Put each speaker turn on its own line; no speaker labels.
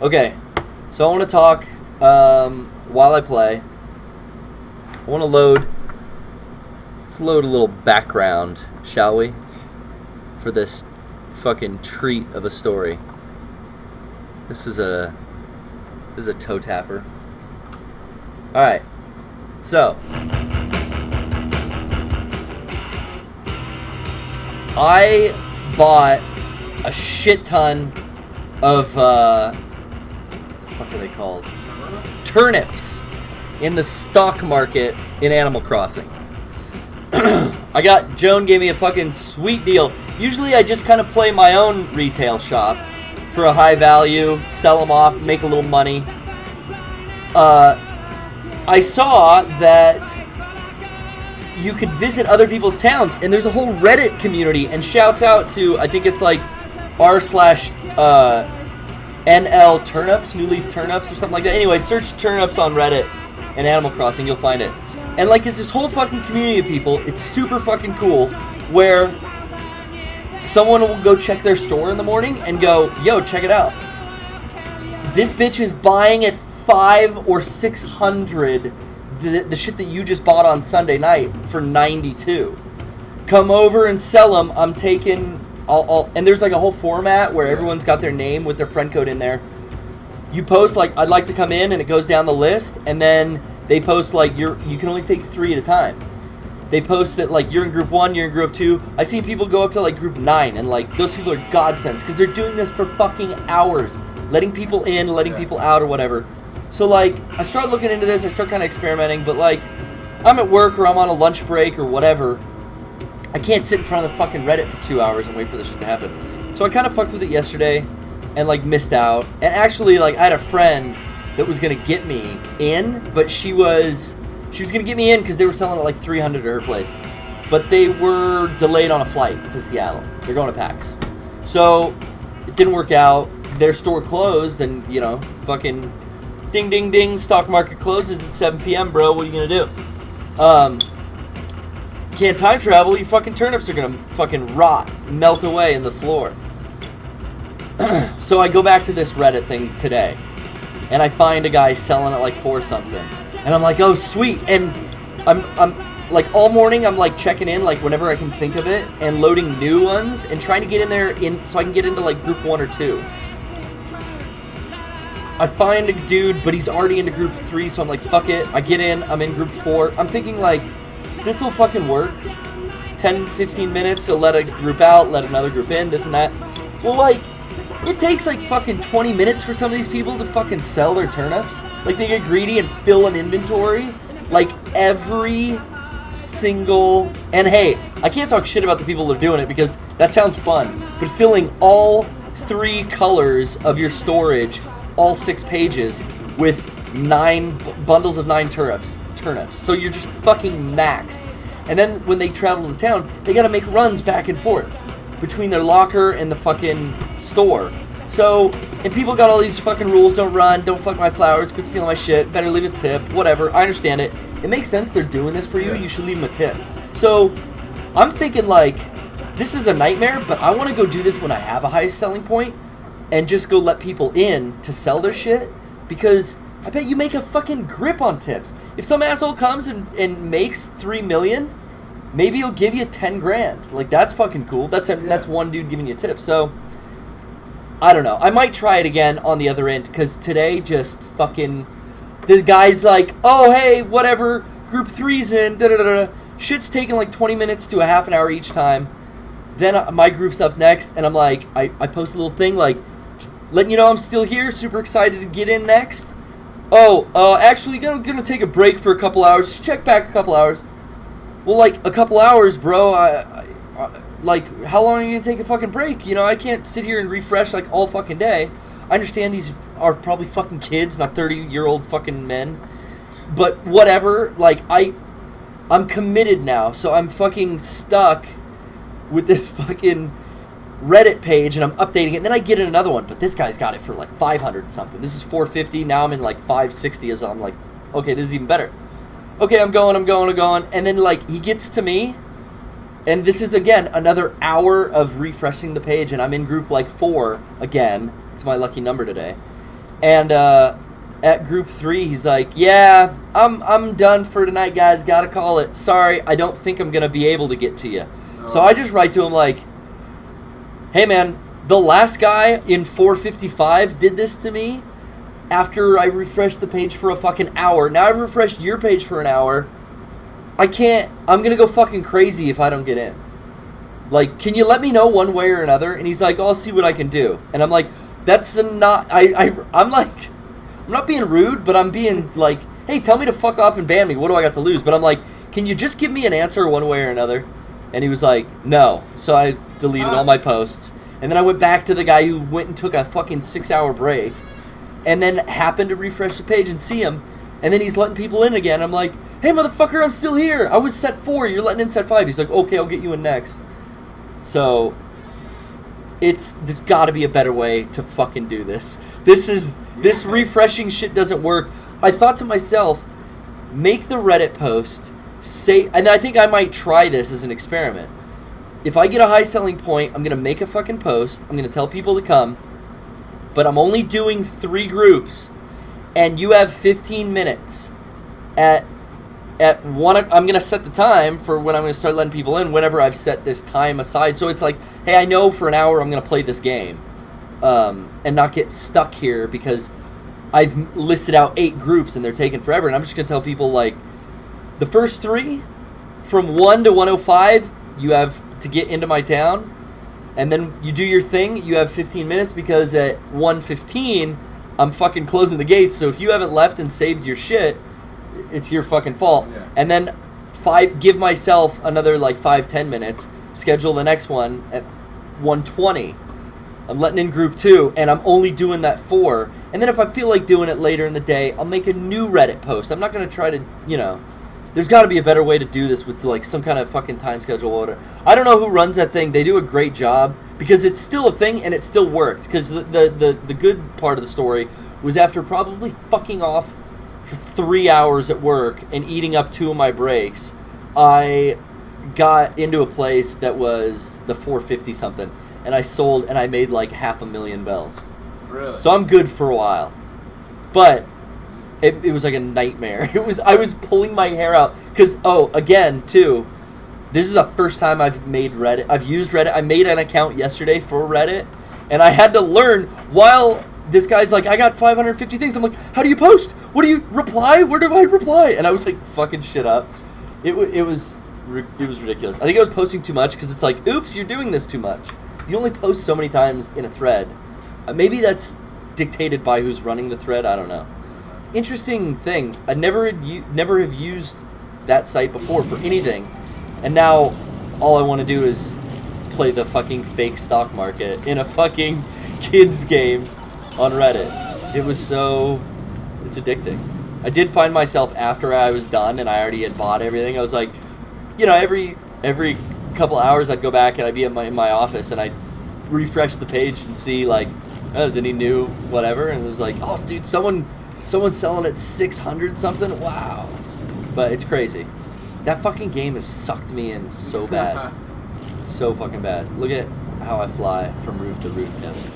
Okay, so I want to talk while I play. I want to let's load a little background, shall we? For this fucking treat of a story. This is a toe tapper. Alright, so I bought a shit ton of what the fuck are they called? Turnips in the stock market in Animal Crossing. Joan gave me a fucking sweet deal. Usually I just kind of play my own retail shop for a high value, sell them off, make a little money. I saw that you could visit other people's towns, and there's a whole Reddit community, and shouts out to, I think it's like r/NL turnips, new leaf turnips or something like that. Anyway, search turnips on Reddit and Animal Crossing, you'll find it. And like, it's this whole fucking community of people. It's super fucking cool, where someone will go check their store in the morning and go, yo, check it out. This bitch is buying at 500 or 600 the shit that you just bought on Sunday night for 92. Come over and sell them. I'm taking and there's like a whole format where everyone's got their name with their friend code in there. You post like, I'd like to come in, and it goes down the list, and then they post like you can only take 3 at a time. They post that like you're in group 1, you're in group 2. I've seen people go up to like group 9, and like those people are godsends because they're doing this for fucking hours, letting people in, letting people out or whatever. So like I start looking into this, I start kind of experimenting, but like I'm at work or I'm on a lunch break or whatever. I can't sit in front of the fucking Reddit for 2 hours and wait for this shit to happen. So I kind of fucked with it yesterday and like missed out. And actually like I had a friend that was gonna get me in, but she was gonna get me in because they were selling at like 300 at her place, but they were delayed on a flight to Seattle. They're going to PAX, so it didn't work out. Their store closed, and you know, fucking ding ding ding, stock market closes at 7 p.m. bro. What are you gonna do? Can't time travel. Your fucking turnips are gonna fucking rot, melt away in the floor. So I go back to this Reddit thing today, and I find a guy selling it like for something, and I'm like, oh sweet. And I'm like all morning I'm like checking in like whenever I can think of it, and loading new ones and trying to get in there so I can get into like group 1 or 2. I find a dude, but he's already into group 3, so I'm like, fuck it. I get in, I'm in group 4. I'm thinking like, this will fucking work. 10, 15 minutes, he'll let a group out, let another group in, this and that. Well, like, it takes like fucking 20 minutes for some of these people to fucking sell their turnips. Like, they get greedy and fill an inventory. Like, every single... And hey, I can't talk shit about the people that are doing it because that sounds fun. But filling all 3 colors of your storage, all 6 pages, with 9 bundles of 9 turnips. So you're just fucking maxed. And then when they travel to town, they gotta make runs back and forth between their locker and the fucking store. So, and people got all these fucking rules: don't run, don't fuck my flowers, quit stealing my shit, better leave a tip, whatever. I understand it. It makes sense, they're doing this for you, you should leave them a tip. So, I'm thinking like, this is a nightmare, but I wanna go do this when I have a high selling point, and just go let people in to sell their shit, because I bet you make a fucking grip on tips. If some asshole comes and makes 3 million, maybe he'll give you 10 grand. Like, that's fucking cool. That's one dude giving you a tip. So, I don't know. I might try it again on the other end, because today just fucking, the guy's like, oh, hey, whatever, group 3's in, da-da-da-da. Shit's taking like 20 minutes to a half an hour each time. Then my group's up next, and I'm like, I post a little thing like, letting you know I'm still here, super excited to get in next. Oh, actually, gonna take a break for a couple hours. Just check back a couple hours. Well, like, a couple hours, bro. Like, how long are you gonna take a fucking break? You know, I can't sit here and refresh, like, all fucking day. I understand these are probably fucking kids, not 30-year-old fucking men. But whatever. Like, I'm committed now, so I'm fucking stuck with this fucking Reddit page, and I'm updating it, and then I get in another one, but this guy's got it for like 500 something. This is 450. Now I'm in like 560, so I'm like, okay, this is even better. Okay, I'm going, and then like he gets to me, and this is again another hour of refreshing the page, and I'm in group like 4 again. It's my lucky number today, And at group 3, he's like, yeah, I'm done for tonight, guys. Gotta call it. Sorry, I don't think I'm gonna be able to get to you. So I just write to him like, hey man, the last guy in 455 did this to me after I refreshed the page for a fucking hour. Now I've refreshed your page for an hour. I'm gonna go fucking crazy if I don't get in. Like, can you let me know one way or another? And he's like, I'll see what I can do. And I'm like, that's not, I'm like, I'm not being rude, but I'm being like, hey, tell me to fuck off and ban me. What do I got to lose? But I'm like, can you just give me an answer one way or another? And he was like, no. So I deleted all my posts. And then I went back to the guy who went and took a fucking 6-hour break. And then happened to refresh the page and see him. And then he's letting people in again. I'm like, hey, motherfucker, I'm still here. I was set 4. You're letting in set 5. He's like, okay, I'll get you in next. So there's got to be a better way to fucking do this. This refreshing shit doesn't work. I thought to myself, make the Reddit post, and I think I might try this as an experiment. If I get a high selling point, I'm going to make a fucking post. I'm going to tell people to come. But I'm only doing 3 groups. And you have 15 minutes. At 1, I'm going to set the time for when I'm going to start letting people in whenever I've set this time aside. So it's like, hey, I know for an hour I'm going to play this game. And not get stuck here because I've listed out 8 groups and they're taking forever. And I'm just going to tell people, like, the first 3, from 1 to 105, you have to get into my town. And then you do your thing. You have 15 minutes because at 1:15, I'm fucking closing the gates. So if you haven't left and saved your shit, it's your fucking fault. Yeah. And then give myself another, like, 5-10 minutes. Schedule the next one at 1:20. I'm letting in group 2, and I'm only doing that 4. And then if I feel like doing it later in the day, I'll make a new Reddit post. I'm not going to try to, there's got to be a better way to do this with, like, some kind of fucking time schedule order. I don't know who runs that thing. They do a great job because it's still a thing and it still worked. Because the good part of the story was after probably fucking off for 3 hours at work and eating up 2 of my breaks, I got into a place that was the 450 something. And I sold, and I made like 500,000 bells.
Really?
So I'm good for a while. But it was like a nightmare. I was pulling my hair out. Because, again, too, this is the first time I've made Reddit. I've used Reddit. I made an account yesterday for Reddit. And I had to learn while this guy's like, I got 550 things. I'm like, how do you post? What do you reply? Where do I reply? And I was like, fucking shit up. It was ridiculous. I think I was posting too much because it's like, oops, you're doing this too much. You only post so many times in a thread. Maybe that's dictated by who's running the thread. I don't know. It's an interesting thing. I never have used that site before for anything. And now all I want to do is play the fucking fake stock market in a fucking kids game on Reddit. It's addicting. I did find myself after I was done and I already had bought everything. I was like, every couple hours I'd go back and I'd be in my office and I'd refresh the page and see like, is any new whatever, and it was like, oh dude, someone's selling at 600 something. Wow. But it's crazy. That fucking game has sucked me in so bad. It's so fucking bad. Look at how I fly from roof to roof, Kevin.